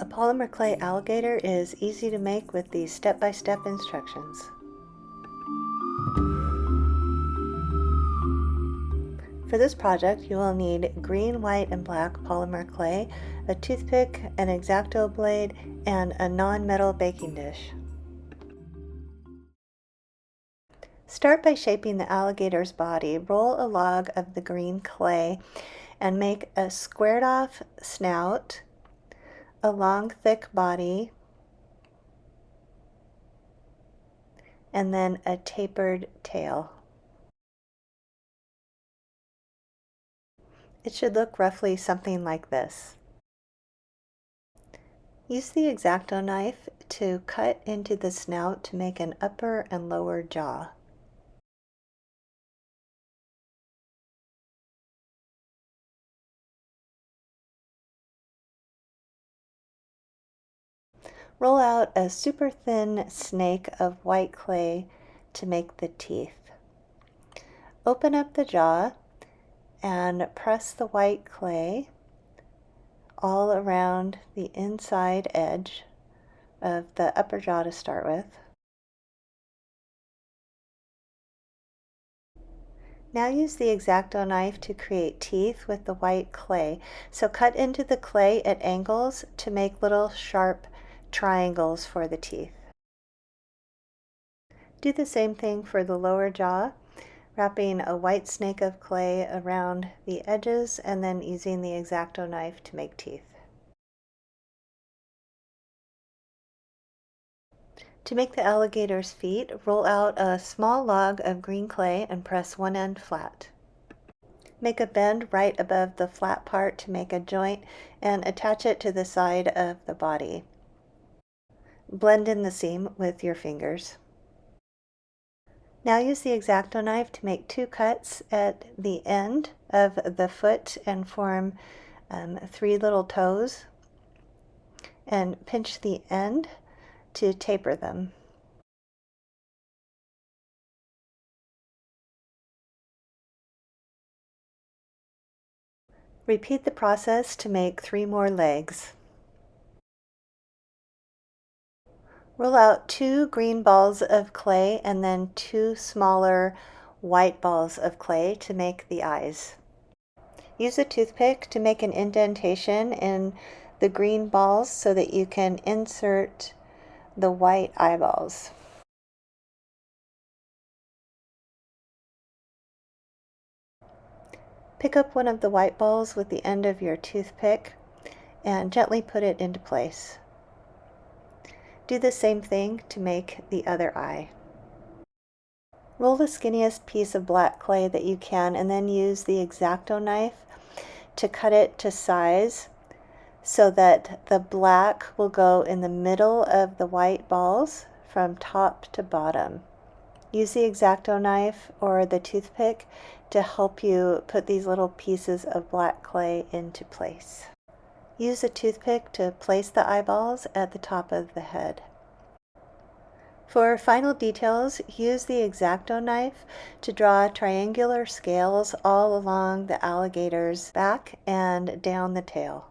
A polymer clay alligator is easy to make with these step-by-step instructions. For this project, you will need green, white, and black polymer clay, a toothpick, an X-Acto blade, and a non-metal baking dish. Start by shaping the alligator's body. Roll a log of the green clay and make a squared-off snout, a long, thick body, and then a tapered tail. It should look roughly something like this. Use the X-Acto knife to cut into the snout to make an upper and lower jaw. Roll out a super thin snake of white clay to make the teeth. Open up the jaw and press the white clay all around the inside edge of the upper jaw to start with. Now use the X-Acto knife to create teeth with the white clay. So cut into the clay at angles to make little sharp triangles for the teeth. Do the same thing for the lower jaw, wrapping a white snake of clay around the edges and then using the X-Acto knife to make teeth. To make the alligator's feet, roll out a small log of green clay and press one end flat. Make a bend right above the flat part to make a joint and attach it to the side of the body. Blend in the seam with your fingers. Now use the X-Acto knife to make two cuts at the end of the foot and form 3 little toes, and pinch the end to taper them. Repeat the process to make 3 more legs. Roll out 2 green balls of clay and then 2 smaller white balls of clay to make the eyes. Use a toothpick to make an indentation in the green balls so that you can insert the white eyeballs. Pick up one of the white balls with the end of your toothpick and gently put it into place. Do the same thing to make the other eye. Roll the skinniest piece of black clay that you can and then use the X-Acto knife to cut it to size so that the black will go in the middle of the white balls from top to bottom. Use the X-Acto knife or the toothpick to help you put these little pieces of black clay into place. Use a toothpick to place the eyeballs at the top of the head. For final details, use the X-Acto knife to draw triangular scales all along the alligator's back and down the tail.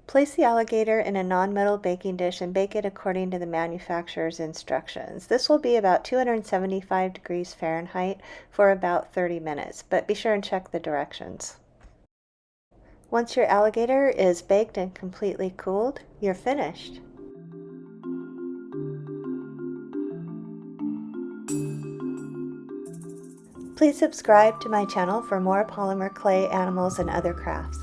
Place the alligator in a non-metal baking dish and bake it according to the manufacturer's instructions. This will be about 275 degrees Fahrenheit for about 30 minutes, but be sure and check the directions. Once your alligator is baked and completely cooled, you're finished. Please subscribe to my channel for more polymer clay, animals, and other crafts.